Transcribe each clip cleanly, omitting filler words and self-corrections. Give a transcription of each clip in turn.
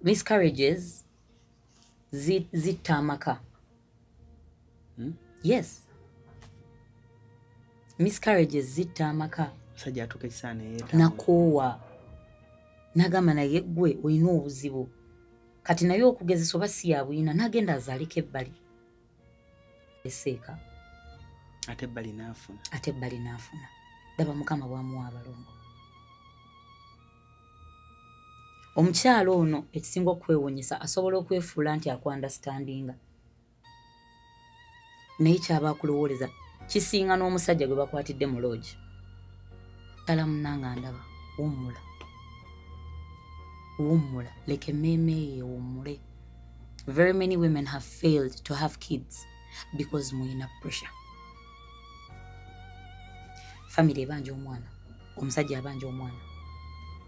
miscarriages zitta amaka. Yes, miscarriages zitta amaka. Sajja atuka kisana yeta nakoowa nagamba naye gwe olina obuzibu kati naye okugezesa oba si yabuyina nagenda azaalika ebbali eseeka ate ebbali n'afuna daba mukama bwamuwa abalongo. Omukyalo ono ekisinga okwewuunyisa asobola okwefuula nti akuandastandinga naye kyaba akulowooleza kisinga n'omusajja gwe bakwatidde mu loogi. Tala munanga ndaba wummula leke emmeeme yeewummule. Very many women have failed to have kids because muyina pressure. Family ebanja omwana, omusajja abanja omwana,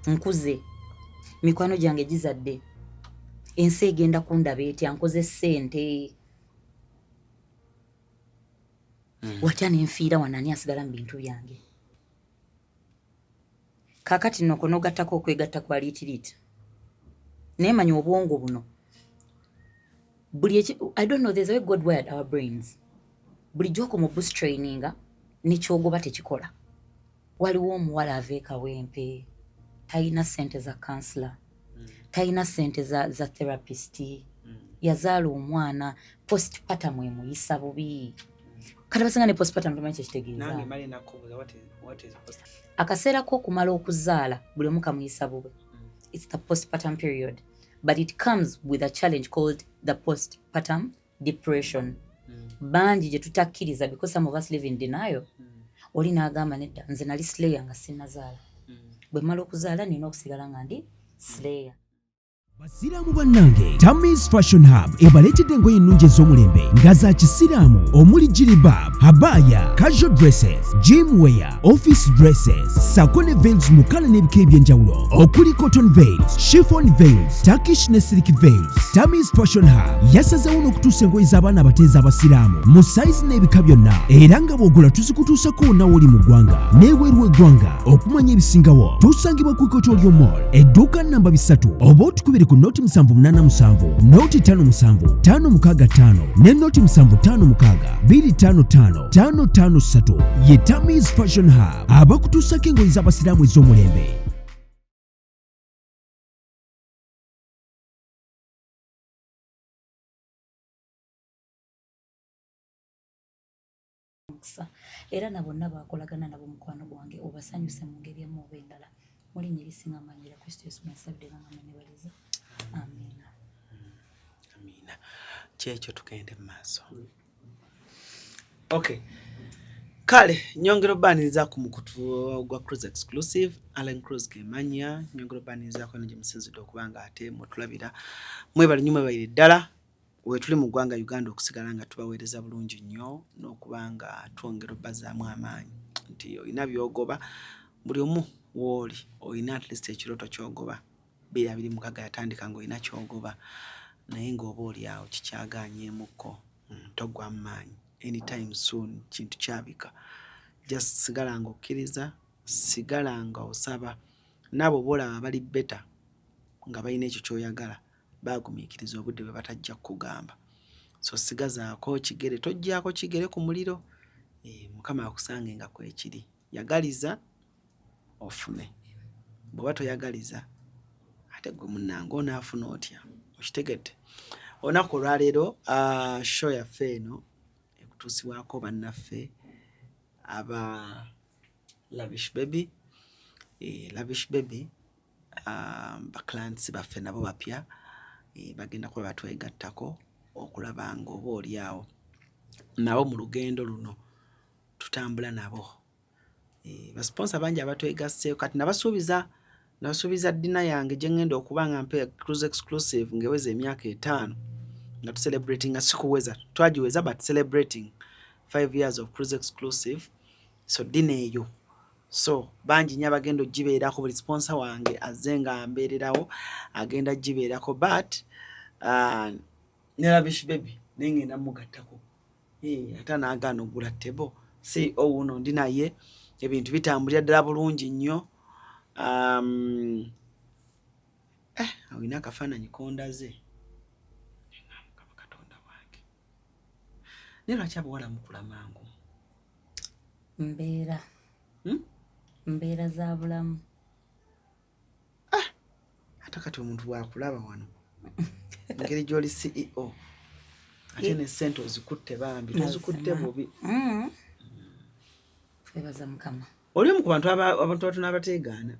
nkuze mikwano gyange gizadde, ensi egenda kundaba etya, nkoze ssente watya nenfiira wanani asigala mu bintu byange. Kaakati nno konogattako okwegatta kwa liitiriiti neemanya obwongo buno I don't know, there's a way God wired our brains. Bulijjo mu boost traininga nekyogoba tekikola. Waliwo omuwala aveeka wempe talina ssente za kansula talina ssente za therapist yazaala omwana postpartum emuyisa bubi. Kati basinga ne postpartum tumanyi kyekitegeeza. Akaseera k'okumala okuzaala buli omu kamuyisa bube. It's the postpartum period, but it comes with a challenge called the postpartum depression. Bangi gye tutakkiriza because some of us live in denial. Oli n'agamba nedda nze nali slayer nga sinnazaala. Bwe mmala okuzaala nina okusigala nga ndi slayer. Basiraamu bannange, Tammy's Fashion Hub ebaleetedde engoye ennungi ez'omulembe nga za kisiraamu omuli jilibab, habaya, casual dresses, gym wear, office dresses, sako ne veils mu kkala n'ebika eby'enjawulo okuli cotton veils, chiffon veils, Turkish ne silk veils. Tammy's Fashion Hub yasazeewo n'okutuusa engoye z'abaana abateezi abasiraamu mu sayizi n'ebika byonna era nga bw'ogula tuzikutuusako wonna w'oli mu ggwanga n'ebweru w'eggwanga. Okumanya ebisingawo tusangibwa ku Ikotoolyo Mall edduuka namba 3 oba otukubire ku noti 787 noti 57 565 ne noti 756 255 553 ye Tammy's Fashion Hub abakutuusako engoye z'abasiraamu ez'omulembe. Era nabonna bakolagana nabo mukwano gwange obasanyuse mu ngeri emu oba endala muli nyirisinga amanyi Kristo Yesu nasabde nga mwenebaliza. Amina. Amina. Kyekyo tugende mu maaso. Okay. Kale nyongero baniriza ku mukutu gwa Cruise Exclusive Allen Cruise Kemanya nyongero baniriza ko nje musinzidde okubanga ate mutulabira mwebali nyuma bayire ddala wetuli mu ggwanga Uganda okusigala nga tubaweereza bulungi nnyo n'okubanga twongera obbazaamu amaanyi nti olina byogoba buli omu woli olina at least ekiroto kyogoba 2026 yatandika nga olina kyogoba naye ng'oba oli awo kikyagaanyeemuko togwa amaanyi anytime soon kintu kyabika. Just sigala nga okkiriza sigala nga osaba nabo bola bali better nga balina ekyo kyoyagala bagumiikiriza obudde bwe batajja kugamba. So sigazaako kigere tojjaako kigere ku muliro mukama akusange nga kwekiri yagaliza ofune bw'oba toyagaliza ate gwe munnange onaafuna otya okitegedde. Olunaku olwaleero show yaffe eno ekutuusibwako bannaffe aba Lavish Baby baclients baffe nabo bapya bagenda kuba batwegattako okulaba nga oba oli awo nabo mu lugendo luno tutambula nabo. Basponsa bangi abatwegasseeko kati nabasuubiza ddina yange gye ngenda okuba nga mpe Cruise Exclusive ngeweza emyaka 5 nga tucelebrating asikuweza twagiweza but celebrating 5 years of Cruise Exclusive. So ddina eyo so bangi nnyo abagenda ogibeerako buli sponsor wange azze nga mbeererawo agenda gibeerako but ne Lavish Baby nengenda mugattako ate naagaana ogula tebo si owuno ndi naye ebintu bitambulira ddala bulungi nnyo. Awina akafaananyi kondaze Mukama Katonda wange naye lwaki abawala mukula mangu? mbeera za bulamu. Ate kati omuntu bwakulaba wano engeri gy'oli CEO ate ne ssente ozikutte bambi tozikutte bubi. Twebaza Mukama. Oli omu ku bantu abatono abateegaana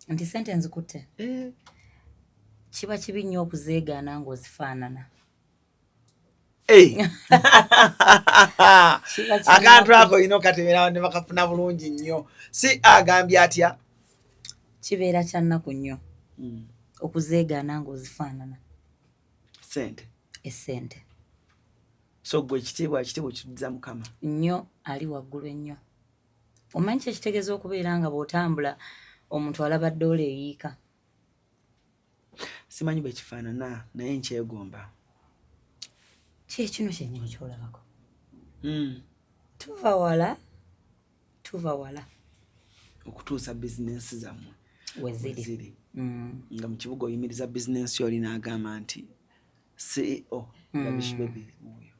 nti ssente nzikutte. Kiba kibi nnyo okuzeegaana ng'ozifaanana. Akantu ako olina okateberawo ne bakafuna bulungi nnyo. Si agambye atya? Kibeera kya nnaku nnyo okuzeegaana ng'ozifaanana. Ssente. Essente. So gwe ekitiibwa kiddiza Mukama. Nnyo ali waggulu ennyo. Omanyi kye kitegeeza okubeera nga bw'otambula omuntu alaba ddoola eyiika. Simanyi bwe kifaanana naye nkyegomba. Kino kyennyini ky'olabako. Tuva wala. Okutuusa bizinensi zammwe we ziri. Nga mu kibuga oyimiriza bizinensi oli n'agamba nti CEO Lavish Baby wuyo.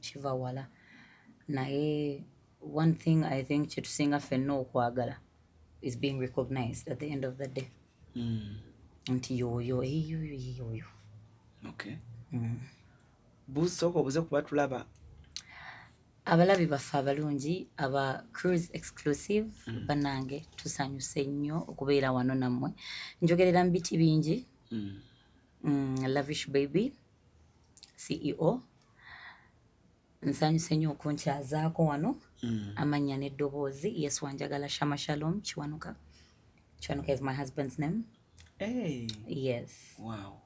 Kiva wala. Naye one thing I think kyetusinga ffenna okwagala is being recognized at the end of the day. Nti yoyo. Okay. Busooka obuze kuba tulaba. Abalabi baffe abalungi aba Cruise Exclusive bannange tusanyuse nnyo okubeera wano nammwe. Njogerera mu biti bingi. Lavish Baby CEO nsanyuse nnyo okunkyazaako wano. Amannya n'eddoboozi Yesu Wanjagala Shama Shalom Kiwanuka. Kiwanuka is my husband's name. Hey. Yes. Wow.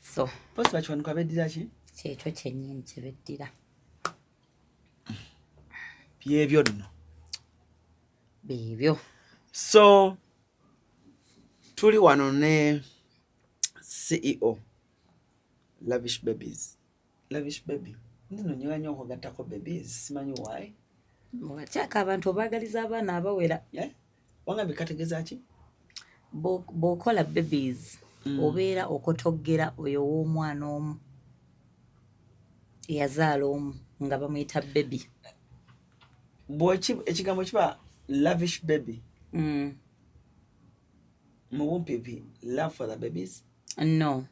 So Posi Kiwanuka beddira ki? Kyekyo kyennyini kye beddira. Byebyo nno. Bibyo. So tuli wano ne CEO Lavish Babies. Lavish Baby. Nino nyola nnyo okugattako babies, simanyi why. Wakyaka abantu obaagaliza abaana abawera. Wanga bikategeeza ki? Bw'okola babies obeera okotoggera oyo w'omwana omu eyazaala omu nga bamuyita baby. Ekigambo kiba Lavish Baby. Mu bumpipi love for the babies? No.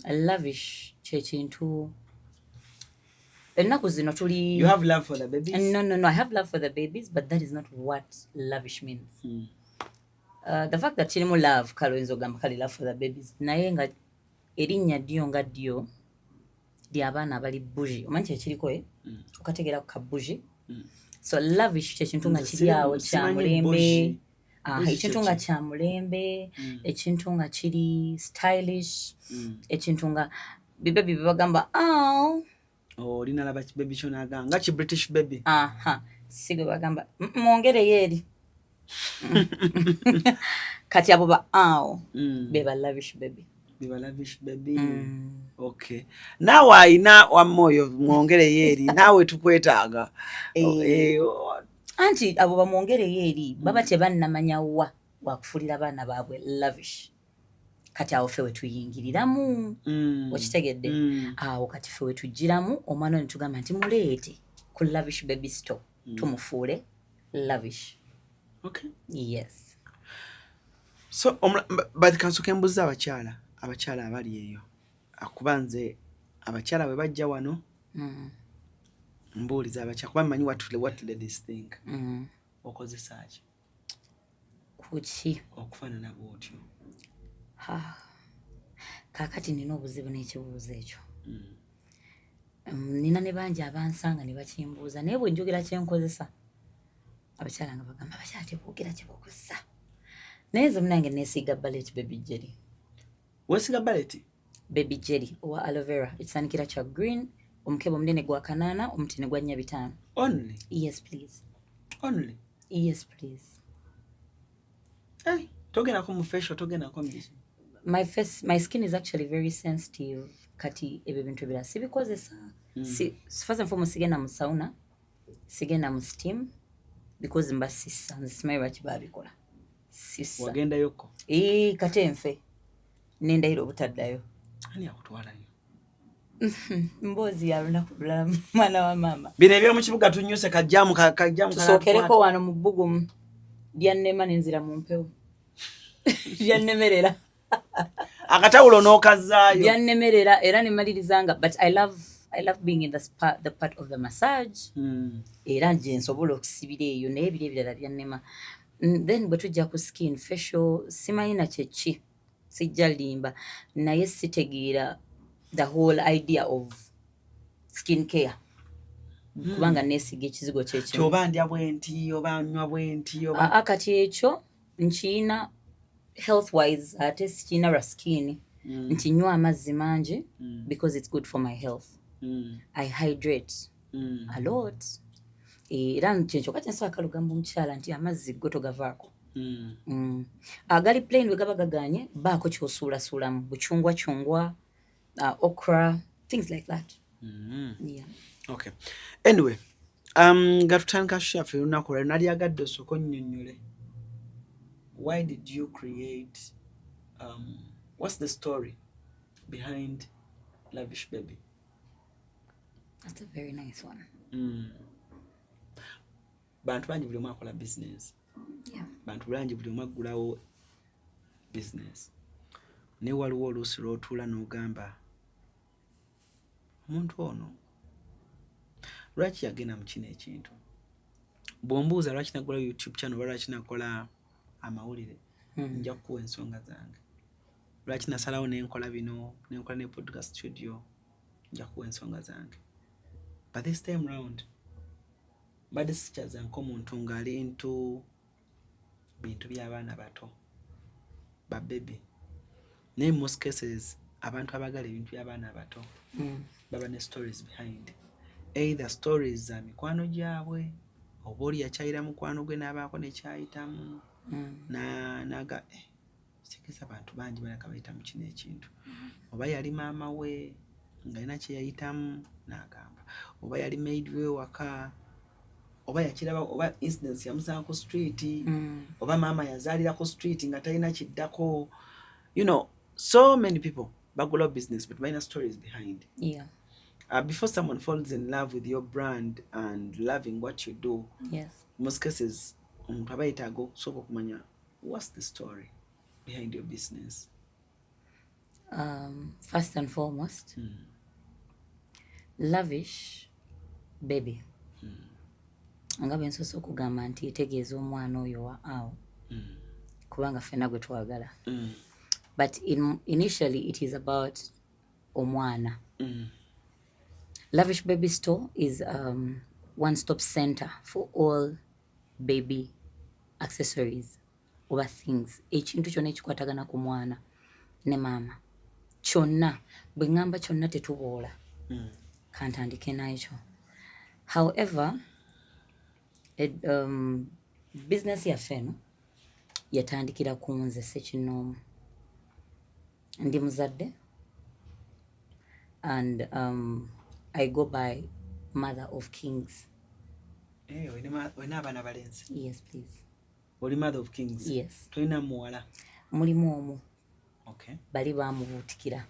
Lavish kye kintu. Ennaku zino tuli. You have love for the babies? No. I have love for the babies, but that is not what lavish means. The fact that kirimu love kale oyinza ogamba kale love for the babies naye nga erinnya ddyo nga ddyo ly'abaana abali bougie. Omanyi kyekiriko okategeera ku kabougie. So lavish kye kintu nga kiri awo kya mulembe. Ekintu nga kya mulembe, ekintu nga kiri stylish, ekintu nga bibebi bibagamba olina laba kibebi kyonagamba nga ki British baby. Sigwe bagamba mwongereyo eri. Kati abo ba beba lavish baby. Beba lavish baby. Okay. Naawe ayina wammoyo mwongereyo eri naawe tukwetaaga. Anti abo bamwongereyo eri baba tebannamanya wakufulira baana baabwe lavish. Kati awo ffe we tuyingiriramu. Okitegedde? Awo kati ffe we tujjiramu omwana ne tugamba nti muleete ku Lavish Baby Store tumufuule lavish. Okay. Yes. So but kansoke mbuza abakyala abali eyo akuba nze abakyala bwe bajja wano mbuuliza abakyala kuba mmanyi what ladies think. Okozesa ki kuki okufaanana bw'otyo? Kaakati nina obuzibu n'ekibuuzo ekyo. Nina ne bangi abansanga ne bakimbuuza naye bwe njogera kye nkozesa abakyala nga bagamba abakyala teboogera kye bakozesa. Naye nze munange neesiiga ballet baby jelly. Weesiga ballet? Baby jelly owa aloe vera ekisaanikira kya green omukebe omunene gwa kanaana omutini gwa 4-5. Only? Yes please. Only? Yes please. Togendako mu facial togendako mu my skin is actually very sensitive kati ebyo bintu ebirala sibikozesa. First and foremost sigenda mu sauna sigenda mu steam because mba sissa nsimanyi lwaki babikola. sissa wagenda yoko katenfe nendayira obutaddayo ani akutwalayo mboozi ya lunaku lulala mwana wa mama bino eby'omu kibuga tunyuse kajjamu tusookereko wano mu bbugumu lyannema nenzira mu mpewo lyannemerera akatawulo n'okazaayo lyannemerera era nemalirizanga but I love being in the part of the massage era nje nsobola okusibira eyo naye ebiro ebirala byannema. Then bwe tujja ku skin facial simanyina kyeki sijja limba naye sitegeera the whole idea of skin care kubanga neesiga ekizigo kyekyo oba ndya bwenti oba nywa bwenti oba kati ekyo nkiina health wise ate sikiina lwa skin nti nywa amazzi mangi because it's good for my health. I hydrate a lot era kyekyo kati nsobola kalugamba omukyala nti amazzi go togavaako agali plain we gaba gaganye baako kyosuulasuulamu bucungwa okra things like that. Yeah. Okay. Anyway, gatutandika shaffe lunaku lwali nalyagadde osooka onnyonnyole why did you create what's the story behind Lavish Baby? That's a very nice one. Bantu bangi buli omu akola business. Yeah. Bantu bangi buli omu aggulawo business. Naye waliwo oluusi lw'otuula n'ogamba omuntu ono lwaki yagenda mu kino ekintu? Bw'ombuuza lwaki naggula YouTube channel oba lwaki nakola amawulire nja kukuwa ensonga zange. Lwaki nasalawo nenkola bino nenkola ne podcast studio nja kukuwa ensonga zange. But this time round mbadde sikyaza nk'omuntu ng'ali into bintu by'abaana bato ba baby. Naye in most cases abantu abagala ebintu by'abaana abato baba ne stories behind, either stories za mikwano gyabwe oba oli yakyayira mukwano gwe n'abaako nekyayitamu naga kitegeeza abantu bangi balaka bayita mu kino ekintu, oba yali maama we ng'alina kye yayitamu n'agamba, oba yali maid we waka, oba yakiraba, oba incidents yamusanga ku street, oba maama yazaalira ku street nga talina kiddako. You know, so many people bagula business but minor stories behind. Yeah. Before someone falls in love with your brand and loving what you do, yes, in most cases omuntu aba yetaaga okusooka okumanya what's the story behind your business. First and foremost, Lavish Baby nga bwe nsoose okugamba nti etegeeza omwana oyo wa awo kubanga ffenna gwe twagala. But initially it is about omwana. Lavish Baby Store is one-stop center for all baby accessories over things. Ekintu kyonna ekikwatagana ku mwana ne maama kyonna bwe ngamba kyonna tetuboola kantandike nakyo. However, business yaffe eno yatandikira ku nze Ssekinoomu. Ndi muzadde and I go by Mother of Kings. Olina abaana balenzi? Yes, please. Oli Mother of Kings? Yes. Tolina muwala? Mulimu omu. Okay. Bali baamubuutikira.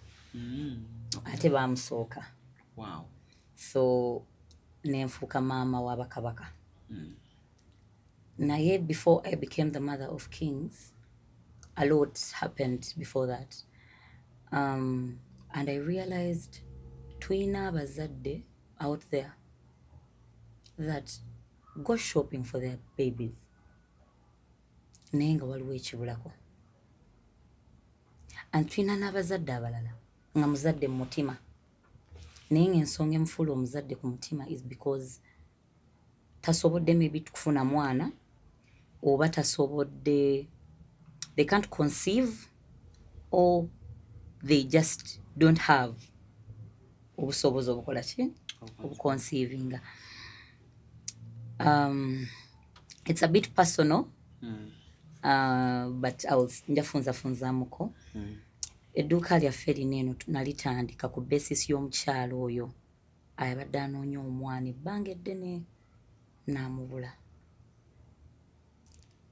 Ate baamusooka. Wow. So nenfuuka maama wa Bakabaka. Naye before I became the Mother of Kings, a lot happened before that. And I realized twina abazadde out there that go shopping for their babies. Naye nga waliwo ekibulako. And twina n'abazadde abalala nga muzadde mu mutima. Naye ng'ensonga emufuula omuzadde ku mutima is because tasobodde maybe kufuna mwana oba tasobodde, they can't conceive or they just don't have obusobozi obukola ki obuconceivinga. It's a bit personal, but njafunzafunzamuko. Edduuka lyaffe lino eno nalitandika ku basis y'omukyalo oyo ayabadde anoonya omwana ebbanga eddene n'amubula.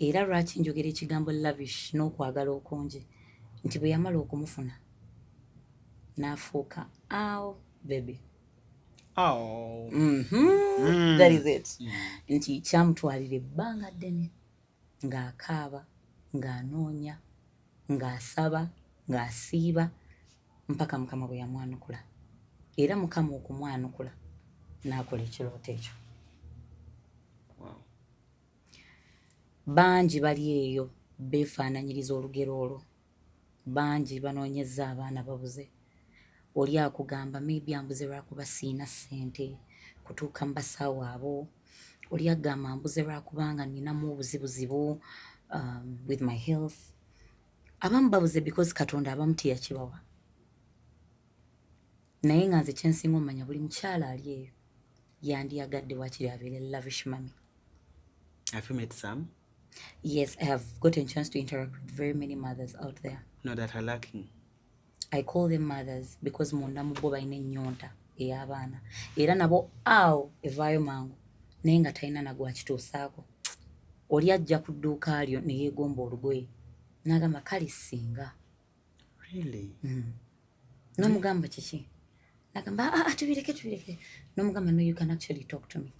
era lwaki njogera ekigambo lavish n'okwagala okungi nti bwe yamala okumufuna n'afuuka awo baby. Oh. That is it. Nti kyamutwalira ebbanga ddene ng'akaaba ng'anoonya ng'asaba ng'asiiba mpaka mukama bwe yamwanukula era mukama okumwanukula n'akola ekirooto ekyo. Bangi bali eyo beefaananyiriza olugero olwo, bangi banoonyezza abaana babuze. Oli akugamba maybe ambuze lwakuba siina ssente kutuuka mu basawo abo, oli agamba mbuze lwakubanga ninamu obuzibuzibu with my health. Abamu babuze because Katonda abamu teyakibawa. Naye nga nze kyensinga omanya buli mukyala ali eyo yandiyagadde wakiri abeere lavish mummy. Have you met some? Yes, I have gotten a chance to interact with very many mothers out there. No, that are lacking. I call them mothers because munda mu bo balina ennyonta ey'abaana era nabo awo evaayo mangu naye nga talina nagwakituusaako. Oli ajja ku dduuka lyo ne yeegomba olugoye n'agamba kale singa. Really? N'omugamba kiki? N'agamba tubireke. N'omugamba no, you can actually talk to me.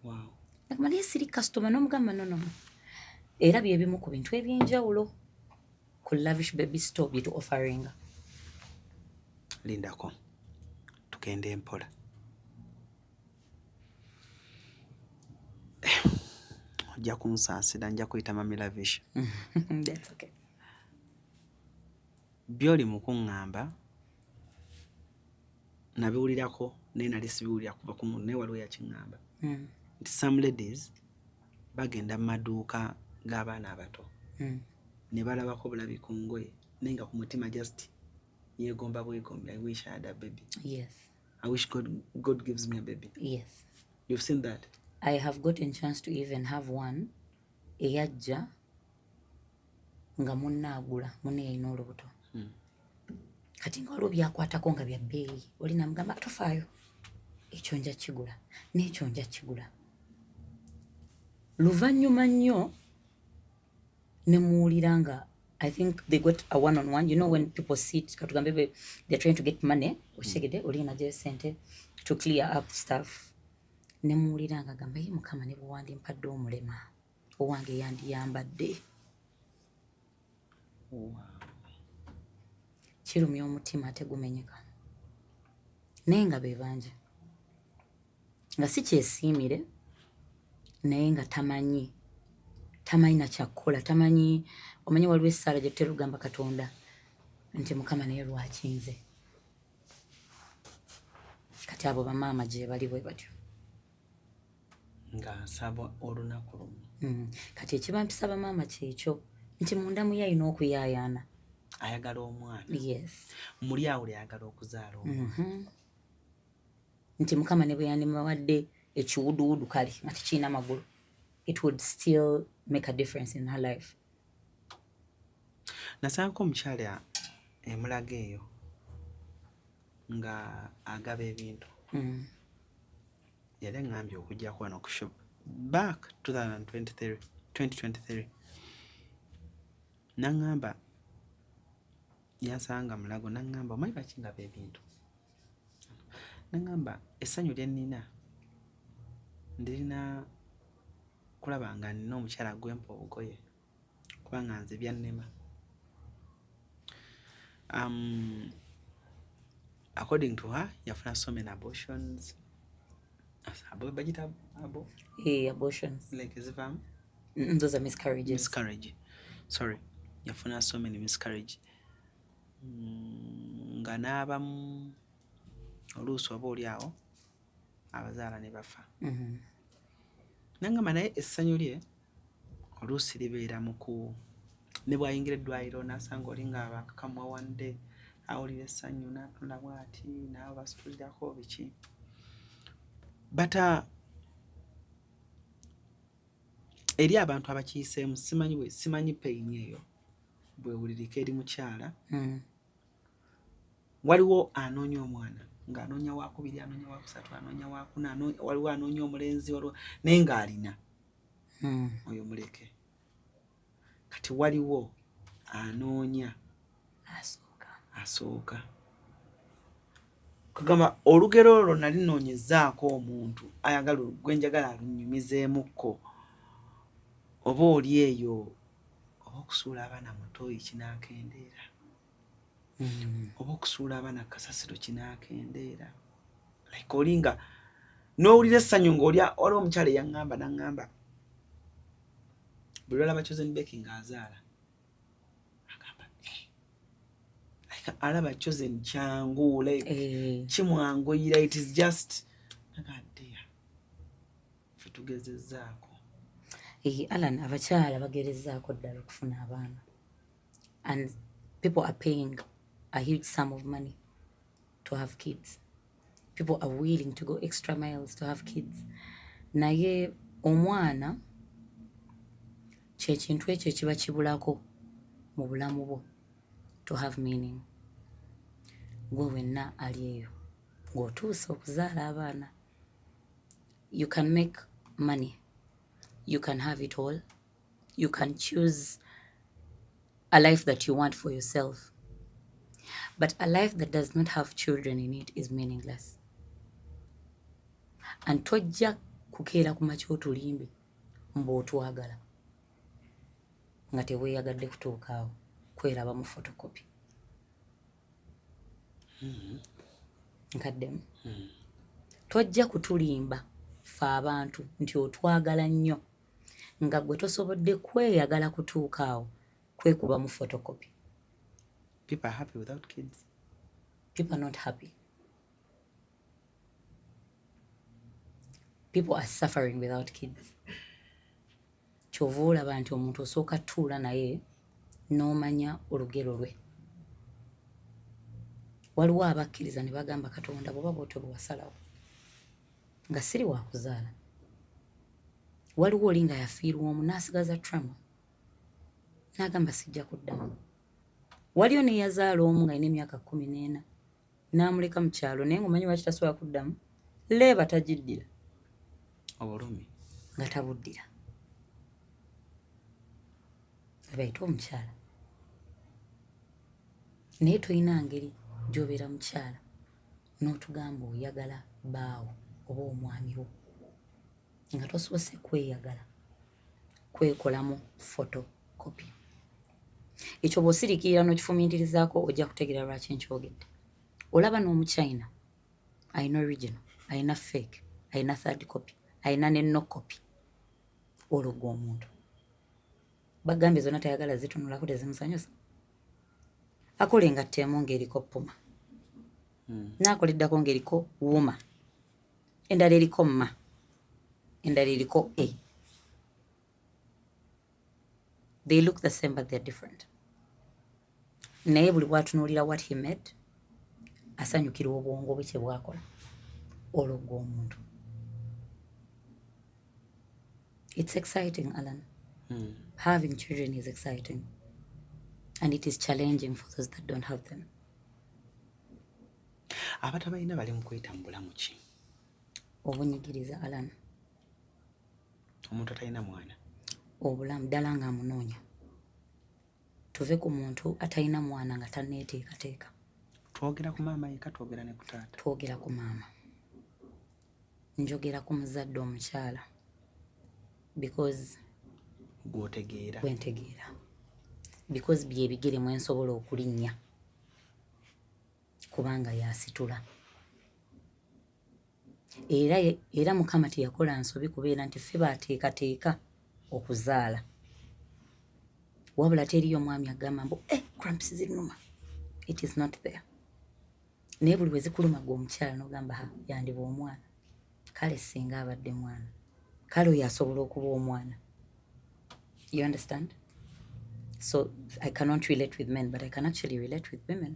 Wow. N'agamba naye siri customer. N'omugamba no. Era bye bimu ku bintu eby'enjawulo ku Lavish Baby Store bye tu offeringa. Lindako tugende mpola. Ojja kunsaasira nja kuyita Mami Lavish. That's okay. Byoli mu kuŋŋamba nabiwulirako naye nali sibiwulira kuva ku muntu naye waliwo yakiŋŋamba nti some ladies bagenda mu maduuka g'abaana abato ne balabako bulabi ku ngoye naye nga ku mutima just yeegomba bwegombi. I wish I had a baby. Yes. I wish God gives me a baby. Yes. You've seen that? I have gotten chance to even have one eyajja nga munne agula munne yalina olubuto kati nga waliwo byakwatako nga bya bbeeyi oli namugamba tofaayo ekyo nja kigula n'ekyo nja kigula. Luvannyuma nnyo ne muwulira nga I think they got a one-on-one. You know when people sit katugambe they're trying to get money okitegedde oli najeyo sente to clear up stuff. Ne muwulira nga gamba ye mukama ne bwe wandimpadde omulema owange yandiyambadde. Kirumya omutima ate gumenyeka naye nga be bangi nga si kyesiimire naye nga tamanyi nakyakukola tamanyi. Omanyi waliwo essaala gye tutera okugamba Katonda nti mukama naye lwaki nze. Kati abo bamaama gye bali bwe batyo nga nsaba olunaku lumu. Kati ekibampisa bamaama kyekyo nti munda muye alina okuyaayaana. Ayagala omwana. Yes. Muli awo ayagala okuzaala omwana. Nti mukama ne bwe yandimuwadde ekiwuduwudu kale nga tekirina magulu, it would still make a difference in her life. Nasanko omukyala emulaga eyo nga agaba ebintu. Yali ngambye okujja ku wano ku shop back 2023 nangamba yansanga mulago nangamba omanyi lwaki ngaba ebintu nangamba essanyu lye nnina ndirina kulaba nga nina omukyala gwempa obugoye kubanga nze byannema. According to her, yafuna so many abortions. Abortions. Like as if those are miscarriages. Miscarriage. Sorry. Yafuna so many miscarriage. Nga n'abamu oluusi oba oli awo abazaala ne bafa. Nangamba naye essanyu lye oluusi libeera mu ku ne bw'ayingira eddwaliro n'asanga oli nga bakakamwa wande awulira essanyu n'atunula bw'ati nabo basitulirako biki. But eri abantu abakiyiseemu simanyi pain eyo bwewulirika eri mukyala. Waliwo anoonya omwana ng'anoonya wakubiri anoonya wakusatu anoonya wakuna waliwo anoonya omulenzi waliwo naye ng'alina oyo muleke. kati waliwo anoonya asooka kugamba olugero olwo nali noonyezaako omuntu ayagala gwe njagala alunyumizeemukko oba oli eyo oba okusuula abaana mutoyi kinaakendeera oba okusuula abaana kasasiro kinaakendeera like olinga n'owulira essanyu ng'olya waliwo omukyala eyaŋŋamba n'aŋŋamba buli lwalaba Chosen Becky ng'azaala agamba like alaba Chosen kyangu like kimwanguyira it is just nagaddeya fe tugezezzaako. Alan, abakyala bagerezaako ddala okufuna abaana and people are paying a huge sum of money to have kids. People are willing to go extra miles to have kids. Naye omwana kyekintu ekyo kiba kibulako mu bulamu bwo to have meaning. Gwe wenna ali eyo ng'otuuse okuzaala abaana. You can make money. You can have it all. You can choose a life that you want for yourself. But a life that does not have children in it is meaningless. And tojja kukeera ku makya otulimbe mb'otwagala nga teweeyagadde kutuuka awo kweraba mu photocopy. Nkaddemu. Tojja kutulimba ffe abantu nti otwagala nnyo nga gwe tosobodde kweyagala kutuuka awo kwekuba mu photocopy. People are happy without kids. People are not happy. People are suffering without kids. Kyova olaba nti omuntu osooka tuula naye n'omanya olugero lwe. Waliwo abakkiriza ne bagamba Katonda bw'oba bw'otyo bwe wasalawo nga siri wa kuzaala. Waliwo oli nga yafiirwa omu n'asigaza trauma n'agamba sijja kuddamu. Waliyo ne yazaala omu nga alina emyaka 14 n'amuleka mu kyalo naye ng'omanyi lwaki tasobola kuddamu? Leeba tagiddira. Obulumi nga tabuddira. Bayita omukyala. Naye tolina ngeri gy'obeera mukyala n'otugamba oyagala baawo oba omwami wo nga tosobose kweyagala kwekolamu photocopy. Ekyo bw'osirikirira n'okifumiitirizaako ojja kutegeera lwaki nkyogedde. Olaba n'omuchina alina original, alina fake, alina third copy, alina ne no copy. Olwo gwe omuntu bagambye zonna tayagala zitunulako tezimusanyusa. Akola engatta emu ng'eriko puma, n'akola eddako ng'eriko wuma, endala eriko mma, endala eriko a. They look the same but they're different. Naye buli bw'atunuulira what he made asanyukira obwongo bwe kye bwakola. Olwo gwe omuntu. It's exciting, Alan. Having children is exciting. And it is challenging for those that don't have them. Abatabalina bali mu kwetambula mu ki? Obunyigiriza, Alan. Omuntu atalina mwana. Obulamu ddala nga amunoonya. Tuve ku muntu atalina mwana nga tanneeteekateeka. Twogera ku maama yeka, twogera ne ku taata. Twogera ku maama. Njogera ku muzadde omukyala. Because gw'otegeera. Gwentegeera. Because bye bigere mwe nsobola okulinnya. Kubanga yasitula. Era Mukama teyakola nsobi kubeera nti ffe baateekateeka okuzaala. Wabula teriyo omwami agamba mbu cramps zinuma. It is not there. Naye buli bwe zikuluma gwe omukyala n'ogamba ha yandiba omwana. Kale singa abadde mwana. Kale oyo asobola okuba omwana. You understand? So I cannot relate with men, but I can actually relate with women.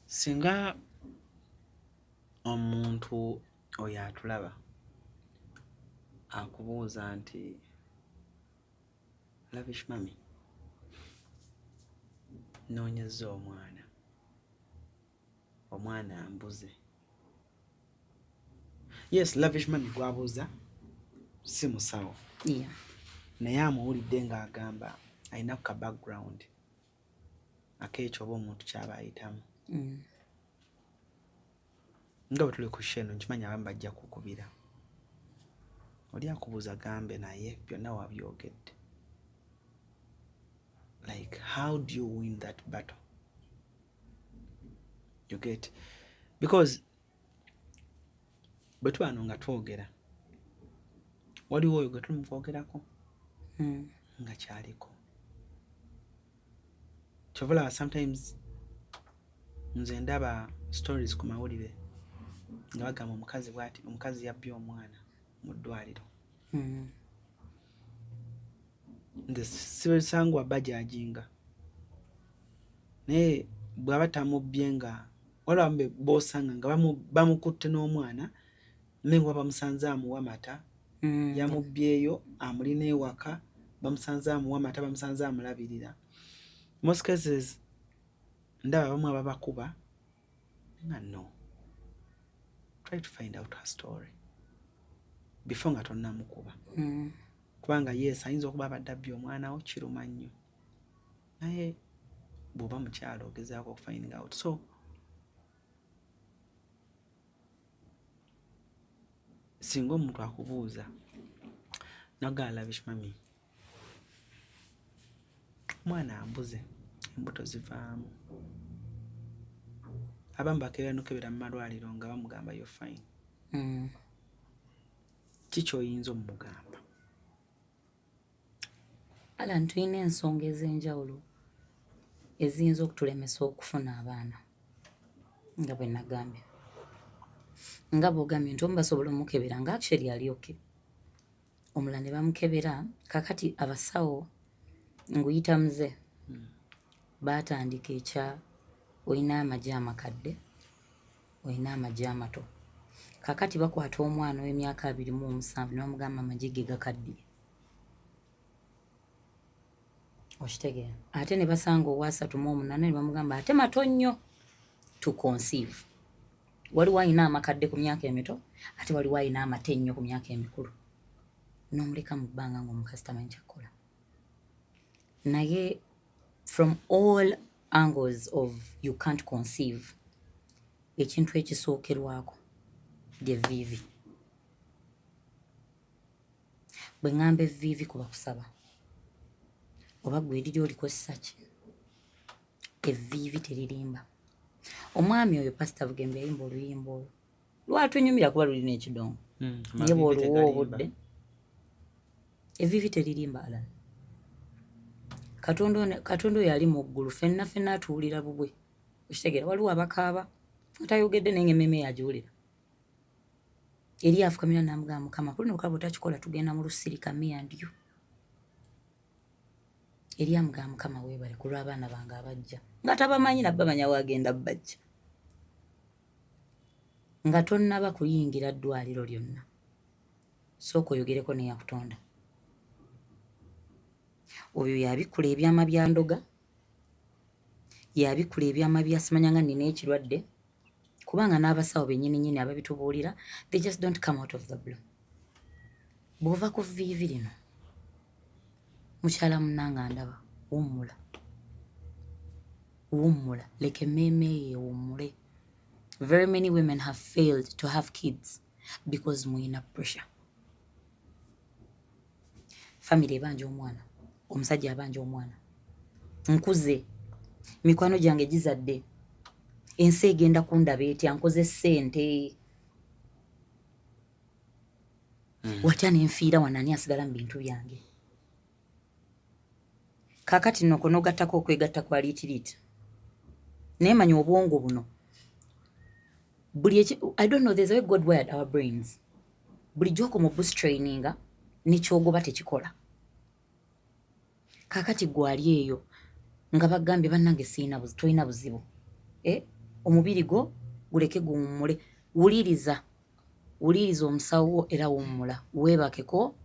Singa omuntu oyo atulaba akubuuza nti Lavish mami noonyezza omwana mbuze. Yes, Lavish mami gwabuuza si musawo. Yeah. naye amuwulidde ng'agamba alina ku ka background ak'ekyo oba omuntu kyaba ayitamu. Nga bwe tuli ku sheno nkimanyi abamu bajja kukubira. Oli akubuuza gambe naye byonna wabyogedde. Like, how do you win that battle? You get? Because bwe tubano nga twogera waliwo oyo gwe tuli mu kwogerako nga kyaliko. Kyovula sometimes nze ndaba stories ku mawulire nga bagamba omukazi bw'ati, omukazi yabbye omwana mu ddwaliro. Nze sibesangwa bajajinga naye bw'aba tamubbye nga waliwo b'osanga nga bamukutte n'omwana naye nga bamusanze amuwa mata, yamubbyeyo amulina ewaka, bamusanze amuwa mata, bamusanze amulabirira. Most cases ndaba bamu ababakuba nga no, try to find out her story before nga tonnamukuba. Kubanga yes ayinza okuba abadde abbye omwana wo kiruma nnyo naye bw'oba mukyalo ogezaako okufinding out. So singa omuntu akubuuza nagala bishmami mwana ambuze embuto zivaamu, abamu bakebera nokebera mu malwaliro nga bamugamba you're fine. Kiki oyinza omugamba? Alan, tulina ensonga ez'enjawulo eziyinza okutulemesa okufuna abaana nga bwe nagambye. Nga bw'ogambye nti omu basobola omukebera nga actually ali okay, omulala ne bamukebera. Kakati abasawo nguyita muze baatandika ekya olina amagye amakadde, olina amagye amato. Kakati bakwata omwana w'emyaka 27 ne bamugamba amagye ge gakaddiye. Okitegeera? Ate ne basanga owa 38 ne bamugamba ate mato nnyo to conceive. Waliwo alina amakadde ku myaka emito ate waliwo alina amate ennyo ku myaka emikulu. N'omuleka mu bbanga ng'omukazi tamanyi kyakola. Naye from all angles of you can't conceive, ekintu ekisookerwako lye vivi. Bwe ŋŋamba evviivi kuba kusaba oba gwe eriri olikozesa ki? Evviivi teririmba. Omwami oyo Pastor Bugembe yayimba oluyimba olwo lwatunyumira kuba lulina ekidongo naye bw'oluwa obudde evviivi teririmba. Alala Katonda oyo ali mu ggulu, ffenna atuwulira bubwe. Okitegeera? Waliwo abakaaba atayogedde naye ng'emmeme yagiwulira. Eri afukamira n'amugamba Mukama kulino kaba otakikola tugenda mu lusirika me and you. Eri amugamba Mukama weebale ku lw'abaana bange abajja nga tabamanyi nabba manya waagenda bajja nga tonnaba kuyingira ddwaliro lyonna. Sooka oyogereko neyakutonda. Oyo yabikula ebyama bya ndoga, yabikula ebyama bya simanyanga nina ekirwadde, kubanga n'abasawo bennyini ababitubuulira they just don't come out of the blue. Bw'ova ku viivi lino mukyala munnanga ndaba wummula, wummula, leka emmeeme ye ewummule. Very many women have failed to have kids because muyina pressure. Family ebanja omwana, omusajja abanja omwana, nkuze, mikwano gyange gizadde, ensi egenda kundaba etya, nkoze ssente. Watya nenfiira wanani asigala mu bintu byange. Kakati nno konogattako okwegatta kwa liitiriiti. Naye manya obwongo buno. I don't know, there's a way God wired our brains. Buli gy'okoma mu boost traininga n'ekyogoba tekikola. Kakati gwali eyo nga bagambye bannange tolina buzibu. Omubiri gwo guleke guwummule. Wuliriza omusawo era wummula. Weebakeko,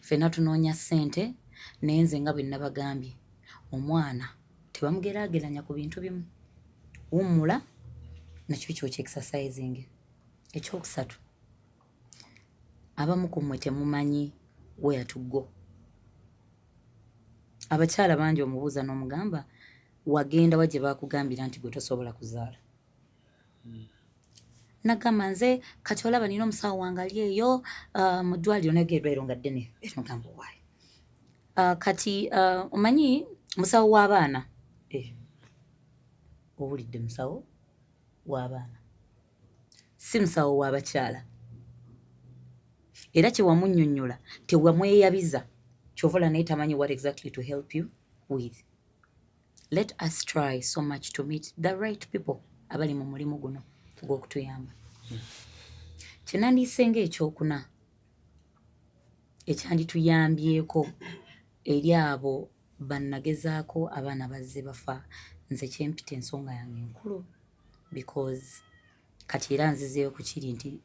ffenna tunoonya ssente naye nze nga bwe nabagambye omwana tebamugeraageranya ku bintu bimu. Wummula nakyo kyokya exercising. Ekyokusatu, abamu ku mmwe temumanyi where to go. Abakyala bangi omubuuza n'omugamba wagenda wa gye baakugambira nti gwe tosobola kuzaala. Nagamba nze kati olaba nina omusawo wange ali eyo mu ddwaliro naye eddwaliro nga ddene. Mugamba waayi. Kati omanyi musawo w'abaana. Owulidde musawo w'abaana. Si musawo w'abakyala. Era kyewamunnyonnyola tewamweyabiza kyovola naye tamanyi what exactly to help you with. Let us try so much to meet the right people abali mu mulimu guno gw'okutuyamba. Kyenandiise ng'ekyokuna ekyandituyambyeko eri abo bannagezaako abaana bazze bafa, nze kyempita ensonga yange enkulu because kati era nzizeeyo ku kiri nti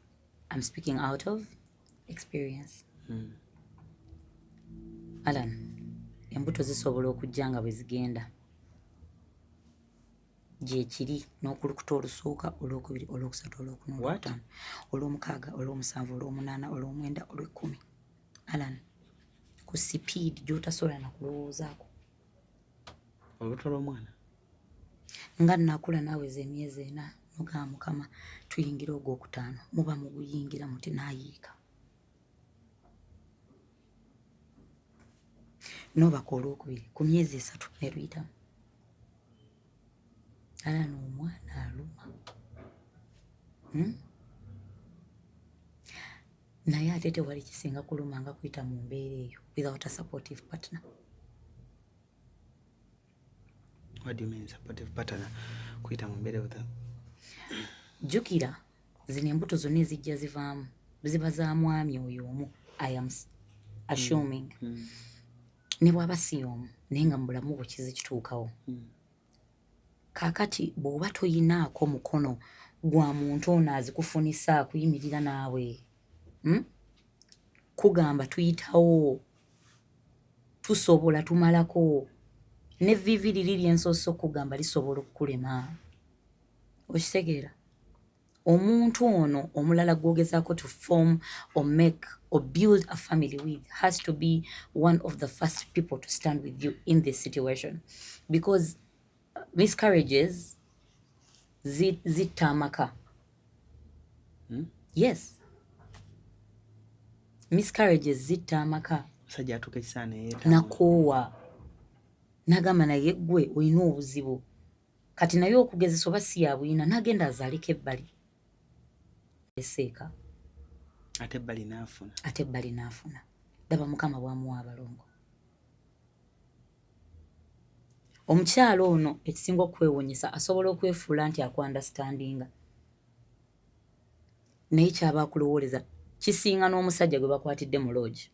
I'm speaking out of experience. Alan, embuto zisobola okujja nga bwe zigenda. Gye kiri n'okulukuta olusooka, olwokubiri, olwokusatu, olwokuna, olwokutaano, olw'omukaaga, olw'omusanvu, olw'omunaana, olw'omwenda, olw'ekkumi. Alan, ku sipiidi gy'otasobola na kulowoozaako. Olubuto lw'omwana? Nga nakula naaweza emyezi 4 n'ogamba Mukama tuyingire ogwokutaano, muba muguyingira muti naayiika. N'obaka olwokubiri ku myezi 3 ne luyitamu. Alan, omwana aluma. Naye ate tewali kisinga kuluma nga kuyita mu mbeera eyo without a supportive partner. What do you mean supportive partner? Kuyita mu mbeera without? Jjukira zino embuto zonna ezijja zivaamu ziba za mwami oyo omu. I am assuming. Ne bw'aba si omu naye nga mu bulamu bwe kizikituukawo. Kaakati bw'oba toyinaako mukono gwa muntu ono azikufunisa akuyimirira naawe, kugamba tuyitawo, tusobola tumalako, n'evviivi liri ly'ensoso okugamba lisobola okukulema. Okitegeera? Omuntu ono omulala gw'ogezaako to form or make or build a family with has to be one of the first people to stand with you in this situation, because miscarriages zitta amaka. Yes. Miscarriages zitta amaka. Musajja atuuka ekisaana nakoowa n'agamba naye ggwe olina obuzibu kati naye okugezesa oba si yabuyina n'agenda azaaleko ebbali eseeka ate ebbali n'afuna. Daba Mukama bw'amuwa abalongo. Omukyalo ono ekisinga okwewuunyisa asobola okwefuula nti akuandastandinga, naye kyaba akulowooleza kisinga n'omusajja gwe bakwatidde mu loogi.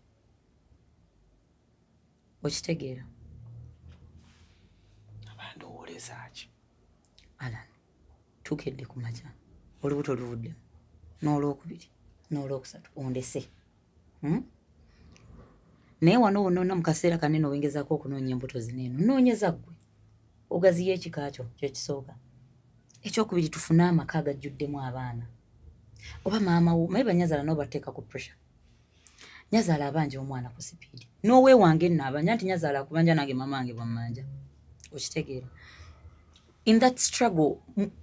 Okitegeera? Abandowooleza ki? Alan, tukedde ku makya olubuto luvuddemu n'olwokubiri n'olwokusatu ondese. Naye wano wonna mu kaseera kanene owengezaako okunoonya embuto zineeno noonyeza ggwe ogaziya ekika kyo kyekisooka. Ekyokubiri tufune amaka agajjuddemu abaana. Oba maama wo mayiba nyazaala n'obateeka ku pressure. Nyazaala abanja omwana ku sipiidi n'oweewange nnaabanja nti nyazaala akubanja nange maama wange bwammanja. Okitegeera? In that struggle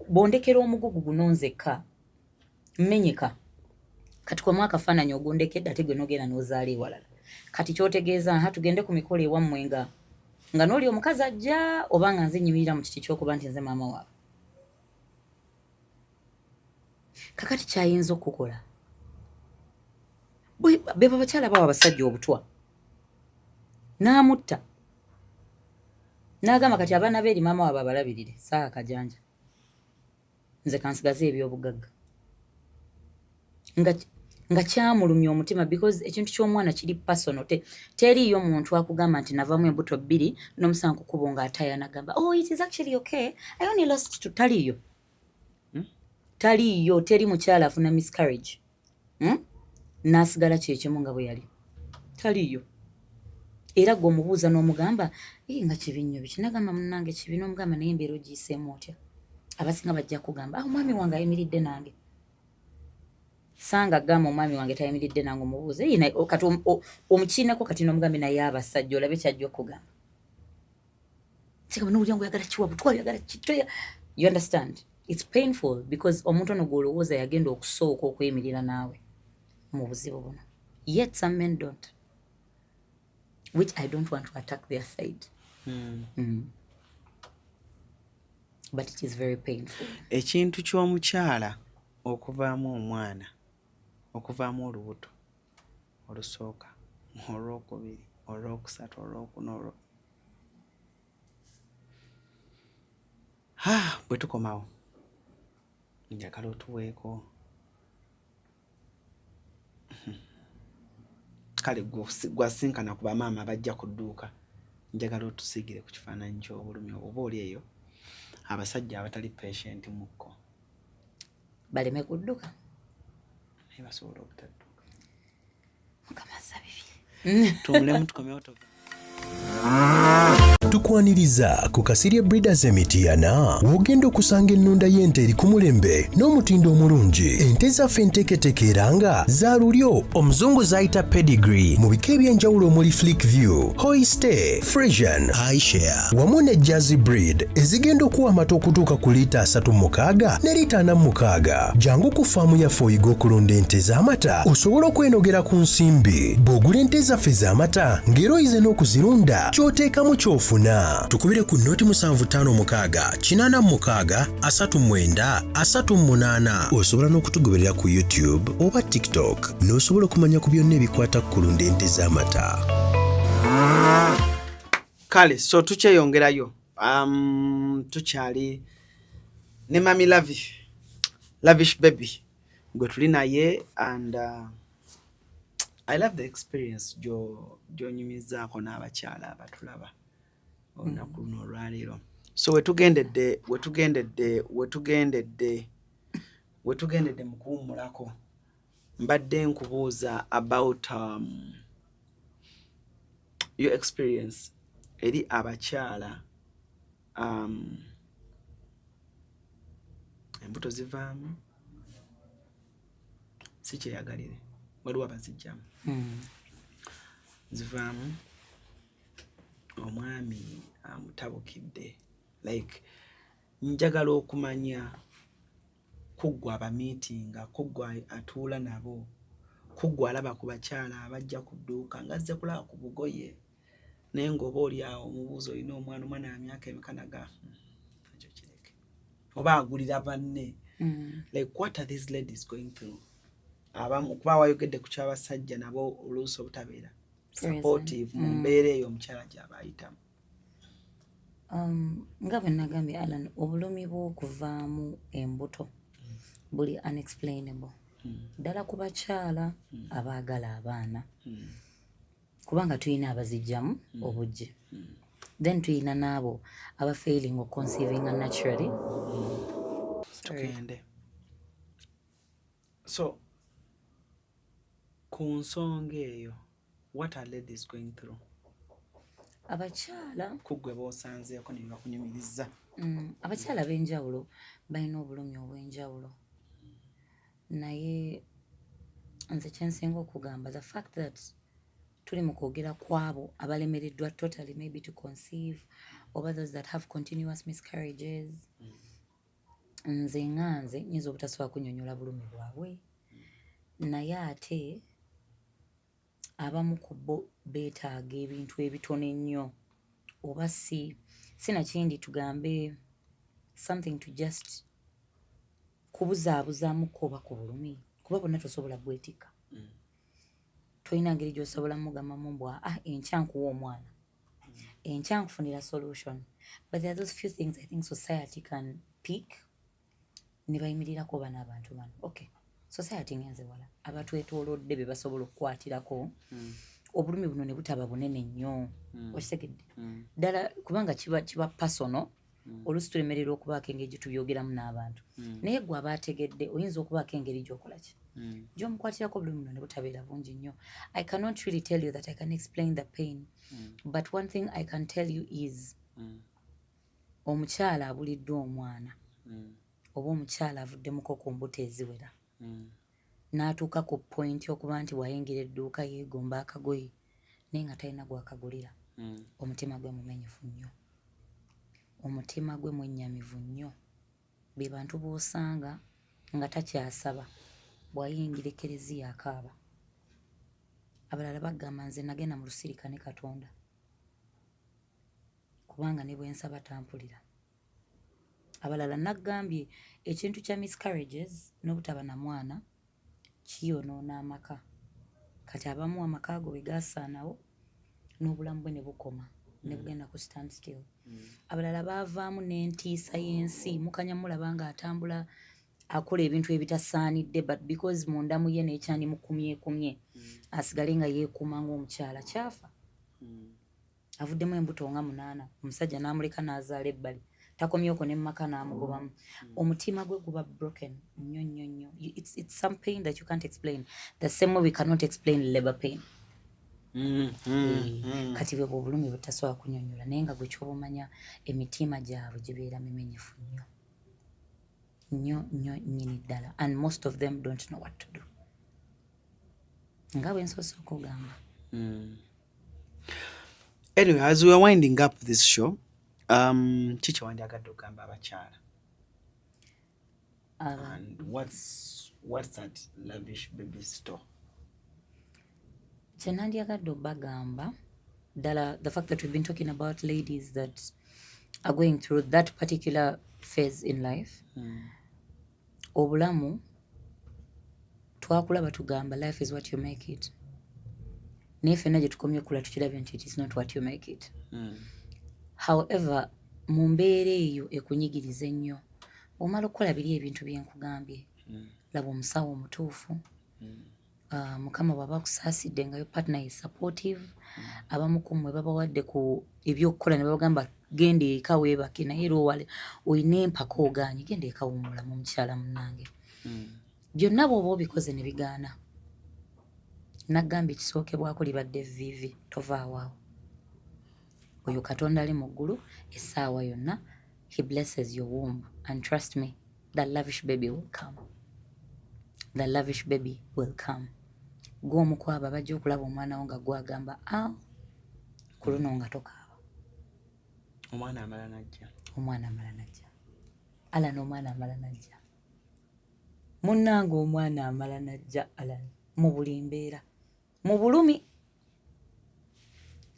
bondekera omugugu guno nzekka mmenyeka kati kwa mwaka faananyi ogundekedde ate gwe n'ogenda n'ozaala ewalala. Kati kyotegeeza tugende ku mikolo ewammwe nga n'oli omukazi ajja oba nga nze nyimirira mu kiti ky'okuba nti nze maama waabwe. Kakati kyayinza okukola be babakyala bawa abasajja obutwa n'amutta n'agamba kati abaana beeri maama waabwe abalabirire saa kajanja nze kansigaze ebyobugagga nga kyamulumya omutima because ekintu ky'omwana kiri personal. Teriiyo muntu akugamba nti navamu embuto 2 n'omusango kubo ng'ataya nagamba oh it is actually okay I only lost 2. Taliiyo. Taliiyo, teri mukyala afuna miscarriage n'asigala kyekimu nga bwe yali. Taliiyo. Era gwe omubuuza n'omugamba nga kibi nnyo biki, nagamba munnange kibi, n'omugamba naye embeera ogiyiseemu otya. Abasinga bajja kugamba omwami wange ayimiridde nange. sanga gama omwami wange tayimiridde nange omubuuze kati omukiinako kati n'omugambe naye abasajja olabe kyajja okugamba sigamba n'owulira ngu oyagala kiwabu twayagala kitoya you understand it's painful because omuntu ono gw'olowooza yagenda okusooka okweyimirira naawe mu buzibu buno yet some men don't which I don't want to attack their side but it is very painful. Ekintu ky'omukyala okuvaamu omwana okuvaamu olubuto olusooka olwokubiri olwokusatu olwokuna bwe tukomawo njagala otuweeko kale gwasinkana ku bamaama bajja ku dduuka njagala otusiigire ku kifaananyi ky'obulumi oba oli eyo abasajja abatali patient mukko baleme kudduka naye basobola obutadduka mukama asabibye tumulemu tukomyewo tova tukwaniriza ku Kasirye Breeders Emityana wogenda okusanga ennunda y'ente eri ku mulembe n'omutindo omulungi. Ente zaffe enteeketeeke era nga za lulyo omuzungu zayita pedigree mu bika ebyenjawulo omuli Flick View, Holstein, Friesian, Ayrshire wamu ne Jersey breed ezigenda okuwa amata okutuuka ku liita 36 ne liita 46. Jangu ku faamu yaffe oyiga okulunda ente z'amata osobola okwenogera ku nsimbi. Bw'ogula ente zaffe z'amata ng'era oyize n'okuzirunda ky'oteekamu ky'ofuna. Tukubire ku noti 7556 86 39 38. Osobola n'okutugoberera ku YouTube oba TikTok n'osobola okumanya ku byonna ebikwata ku kulunda ente z'amata. Kale so tukyeyongerayo tukyali ne Mami Lavish baby gwe tuli naye and I love the experience gy'onyumizaako n'abakyala abatulaba olunaku luno olwaleero. So wetugendedde mu kuwummulako mbadde nkubuuza about your experience eri abakyala embuto zivaamu si kyeyagalire waliwo abazijjamu zivaamu omwami amutabukidde like njagala okumanya kuggwa abamiitinga kuggwa atuula nabo kuggwa alaba ku bakyala abajja ku dduuka ngazze kulaba ku bugoye naye ng'oba oli awo omubuuzo olina omwana wa myaka emikanaga ekyo kireke oba agulira banne like what are these ladies going through abamu kuba wayogedde ku ky'abasajja nabo oluusi obutabeera supportive mu mbeera eyo omukyala gy'aba ayitamu. Nga bwe nagambye Alan obulumi bw'okuvaamu embuto buli unexplainable ddala ku bakyala abaagala abaana kubanga tulina abazijjamu obujje then tulina n'abo aba failing of conceiving naturally. Tugende so ku nsonga eyo what are ladies going through? Abakyala kuggwe b'osanzeeko ne bakunyumiriza. Abakyala b'enjawulo balina obulumi obw'enjawulo naye nze kyensinga okugamba the fact that tuli mu kwogera kwabo abalemereddwa totally maybe to conceive or those that have continuous miscarriages nze nyinza obutasobola kunnyonnyola bulumi bwabwe naye ate abamu ku bo beetaaga ebintu ebitono ennyo oba sinakindi tugambe something to just kubuzaabuzaamuko oba ku bulumi kuba bonna tosobola bwetikka tolina ngeri gy'osobola mugambamu mbwa enkya nkuwa omwana enkya nkufunira solution but there are those few things I think society can pick ne bayimirirako bano abantu bano okay society ngenze wala abatwetoolodde be basobola okukwatirako obulumi buno ne butaba bunene nnyo okitegedde ddala kubanga kiba personal oluusi tulemerera okubaako engeri gye tubyogeramu n'abantu naye gwe aba ategedde oyinza okubaako engeri gy'okola ki gy'omukwatirako obulumi buno ne butabeera bungi nnyo. I cannot really tell you that I can explain the pain but one thing I can tell you is omukyala abuliddwa omwana oba omukyala avuddemuko ku mbuto eziwera n'atuuka ku point okuba nti wayingira edduuka yeegomba akagoye naye nga talina gwakagulira, omutima gwe mumenyefu nnyo, omutima gwe mwennyamivu nnyo. Be bantu b'osanga nga takyasaba bw'ayingira ekereziya akaaba. Abalala bagamba nze nagenda mu lusirika ne Katonda kubanga ne bwe nsaba tampulira. Abalala naggambye ekintu kya miscarriages n'obutaba na mwana kiyonoona amaka. Kati abamu amaka ago bwe gaasaanawo n'obulamu bwe ne bukoma ne bugenda ku stand still. Abalala baavaamu n'entiisa y'ensi, mukanya mulaba ng'atambula akola ebintu ebitasaanidde, but because munda mu ye n'ekyandi mukumyekumye asigale nga yeekuuma ng'omukyala kyafa. Avuddemu embuto nga 8, omusajja n'amuleka n'azaala ebbali, takomyeko ne mumaka n'amugobamu. Omutima gwe guba broken nnyo nnyo nnyo. It's some pain that you can't explain, the same way we cannot explain labor pain. Kati bwe obulumi butasobola kunnyonnyola naye nga gwe ky'obumanya emitima gyabwe gibeera mimenyefu nnyo nnyo nnyo nnyini ddala, and most of them don't know what to do. Nga bwe nsoose okugamba. Anyway, as we are winding up this show, kiki wandyagadde okugamba abakyala? And what's that lavish baby store? Kye nandyagadde obbagamba ddala, the fact that we've been talking about ladies that are going through that particular phase in life. Obulamu twakulaba tugamba life is what you make it. Naye ffenna gye tukomye okula tukirabye nti it is not what you make it. However, mu mbeera eyo ekunyigiriza ennyo, omala okukola biri ebintu bye nkugambye, laba omusawo omutuufu, Mukama bw'aba akusaasidde nga yo partner is supportive, abamu ku mmwe babawadde ku ebyokukola ne babagamba genda eka weebake, naye era olina empaka ogaanye, genda eka wummulamu omukyala munnange. Byonna bw'oba obikoze ne bigaana, naggamba ekisookebwako libadde evviivi, tovaawo awo. Oyo Katonda ali mu ggulu essaawa yonna, he blesses your womb, and trust me, that lavish baby will come. The lavish baby will come. Gw'omu ku abo bajja okulaba omwana wo nga gwagamba ku luno nga tokaaba. Omwana amala najja. Omwana amala najja. Alana omwana amala najja. Munnange omwana amala najja Alana mu buli mbeera. Mu bulumi.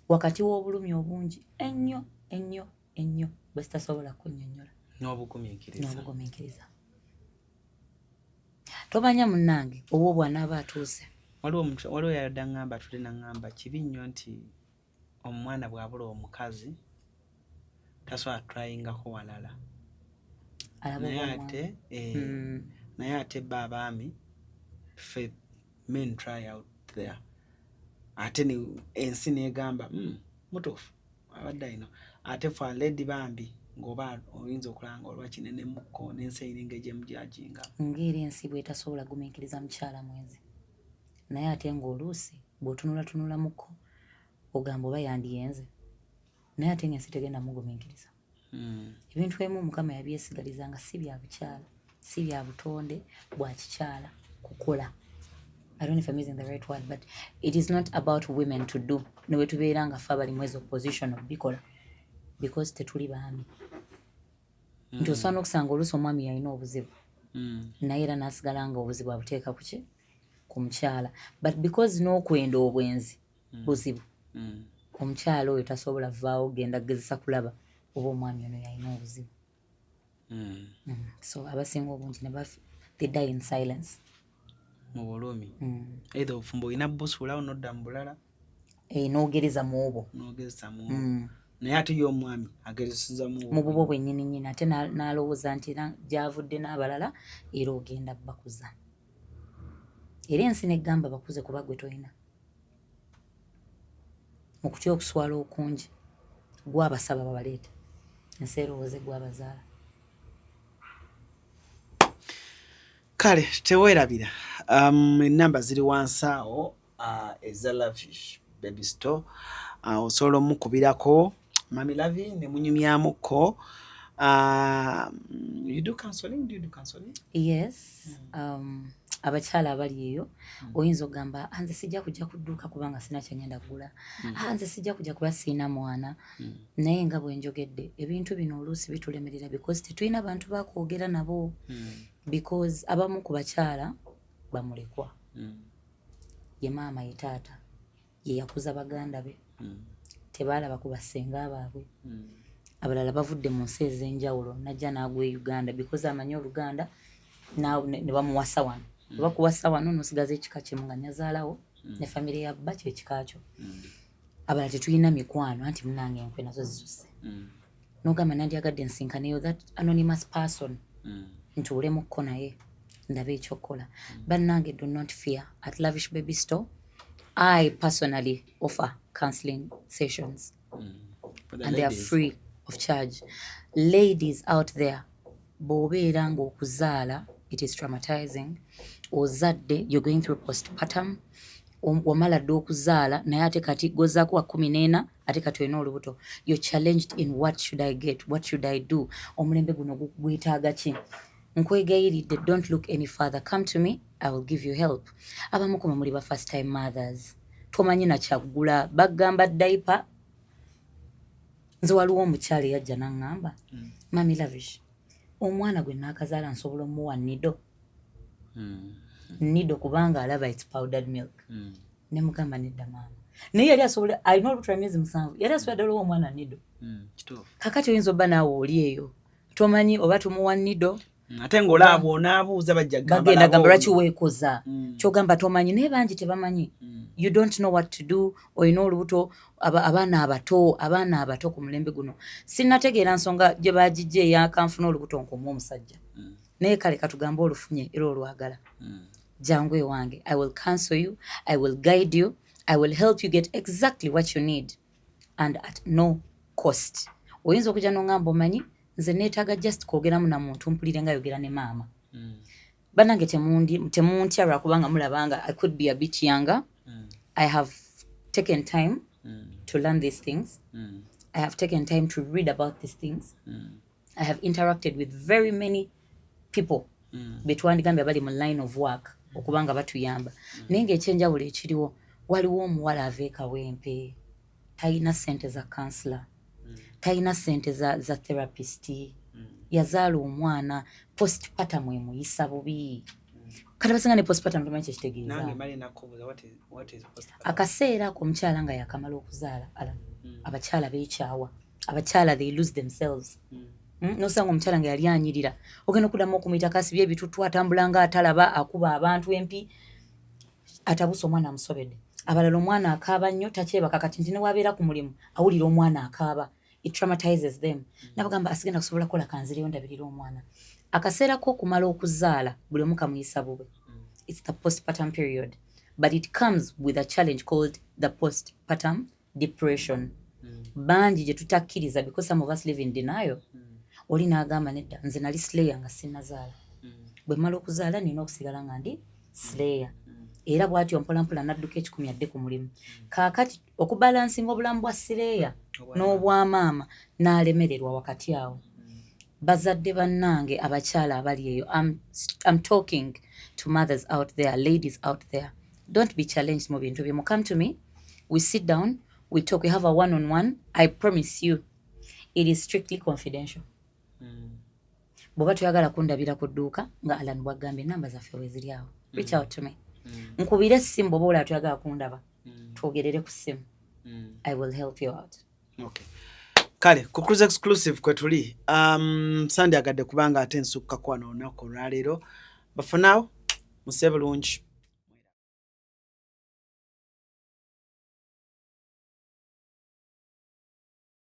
Wakati w'obulumi obungi ennyo ennyo ennyo bwe sitasobola kunnyonnyola. N'obugumiikiriza. Tobanya munnange obwo bw'anaaba atuuse. Waliwo yadda ngamba tuli nangamba kibi nnyo nti omwana bw'abula omukazi tasobola tryingako walala. Naye ate ba abaami faith men try out there. Ate ni ensi negamba mutuufu abadde ayino. Ate fa lady bambi ng'oba oyinza okulanga olwa kinene mukko n'ensi eyina egyemu gyajinga. Ng'era ensi bw'etasobola gumiikiriza mukyala mwenzi. Naye ate ng'oluusi bw'otunulatunula mukko ogamba oba yandiyenze. Naye ate ng'ensi tegenda mugumiikiriza. Ebintu ebimu Mukama yabyesigalizanga si bya bukyala, si bya butonde bwa kikyala kukola. I don't know if I'm using the right word, but it is not about women to do. Newe tubeera nga ffe abali mwezi opposition of bikola. Because tetuli baami. Nti osobola n'okusanga oluusi omwami yalina obuzibu. Naye era n'asigala nga obuzibu abuteeka ku ki? Ku mukyala. But because n'okwenda obwenzi buzibu, omukyala oyo tasobola vaawo genda kugezesa kulaba oba omwami ono yalina obuzibu. So abasinga obungi they die in silence. Mu bulumi. Either ofumbo olina busulawo n'odda mu bulala. N'ogereza mu obwo. N'ogereza mu obwo. Naye ate y'omwami ageresiza mu bubwo bwennyini nnyini ate n'alowooza nti gy'avudde n'abalala era ogenda bakuza. Era ensi n'eggamba bakuze kuba gwe toyina. Mu kutya okuswala okungi gwabasaba babaleeta. Ensi erowooze gwabazaala. Kale teweerabira. Ennamba ziri wansi awo eza Lavish Baby Store. Osobola omukubirako Mami Lavi ne munyumyamukko. You do counseling? Do you do counseling? Yes. abakyala abali eyo oyinza ogamba nze sijja kujja kudduuka kubanga sina kyengenda kugula nze sijja kujja kuba siina mwana naye nga bwe njogedde ebintu bino oluusi bitulemerera because tetulina bantu bakwogera nabo because abamu ku bakyala bamulekwa ye maama ye taata ye yakuza baganda be tebaalaba ku bassenga baabwe abalala bavudde mu nsi ez'enjawulo najja n'agwa e Uganda because amanyi Oluganda ne bamuwasa wano bakuwasa wano n'osigaza ekika kimu nga nyazaalawo ne famire ya bba kyekika kyo abalala tetulina mikwano anti munange enkwe nazo zisusse n'ogamba nandyagadde nsinkaneyo that anonymous person ntuulemukko naye ndabe ekyokukola bannange do not fear at Lavish Baby Store I personally offer counseling sessions and they are free of charge. Ladies out there, bw'obeera ng'okuzaala it is traumatizing ozadde you're going through postpartum wamala dde okuzaala naye ate kati gozaako wa 14 ate kati olina olubuto you're challenged in what should I get, what should I do, omulembe guno gwetaaga ki. Nkwegayiridde don't look any further, come to me, I will give you help. Abamu ku muli ba first time mothers tomanyi na kyagula bagamba diaper. Nze waliwo omukyala yajja n'aŋŋamba Mami Lavish omwana gwe naakazaala nsobola omuwa nido nido kubanga alaba it's powdered milk ne mugamba nedda maama naye yali asobola alina olubuto lwa myezi 7 yali asobola ddala owa omwana nido kakati oyinza obba naawe oli eyo tomanyi oba tumuwa nido ate ng'olaabo onaabuuza bajja bagenda gamba lwaki weekoza kyogamba tomanyi naye bangi tebamanyi you don't know what to do olina olubuto abaana abato ku mulembe guno sinnategeera nsonga gye bagijja eyakanfuna olubuto nkumu omusajja naye kale katugambe olufunye era olwagala jangu ewange I will counsel you, I will guide you, I will help you get exactly what you need and at no cost. Oyinza okujja n'ongamba omanyi nze neetaaga just kwogeramu na muntu mpulire nga yogera ne maama bannange temuntya lwakubanga mulabanga I could be a bit younger. I have taken time to learn these things. I have taken time to read about these things. I have interacted with very many people betwandigambye abali mu line of work okubanga batuyamba naye ng'ekyenjawulo ekiriwo waliwo omuwala ava ekawempe talina ssente za counselor talina ssente za therapist yazaala omwana postpartum emuyisa bubi kati basinga ne postpartum tumanyi kyekitegeeza akaseera ako omukyala nga yakamala okuzaala abakyala beekyawa abakyala they lose themselves nosanga omukyala nga yali anyirira ogenda okuddamu okumuyita kasibye ebitutu atambula nga atalaba akuba abantu empi atabusa omwana amusobedde abalala omwana akaaba nnyo takyebaka kati nti ne wabeera ku mulimu awulira omwana akaaba it traumatizes them nabagamba asigenda kusobola kukola kanzireyo ndabirira omwana akaseera k'okumala okuzaala buli omu kamuyisa bubwe it's the postpartum period but it comes with a challenge called the postpartum depression bangi gye tutakkiriza because some of us live in denial oli n'agamba nedda nze nali slayer nga sinnazaala bwe mmala okuzaala nina okusigala nga ndi slayer era bw'atyo mpolampola n'adduka ekikumi adde ku mulimu kaakati okubalansinga obulamu bwa slayer n'obwamaama n'alemererwa wakati awo bazadde bannange abakyala abali eyo I'm talking to mothers out there, ladies out there, don't be challenged mu bintu bye. Come to me, we sit down, we talk, we have a one-on-one. I promise you it is strictly confidential. Bw'oba toyagala kundabira ku dduuka nga Alan bw'agambye namba zaffe weeziri awo reach out to me nkubire essimu bw'oba olaba toyagala kundaba twogerere ku ssimu I will help you out. Okay. Kale ku Cruise Exclusive kwe tuli Sunday agadde kubanga ate nsukka kwa n'olunaku olwaleero but for now musebe bulungi.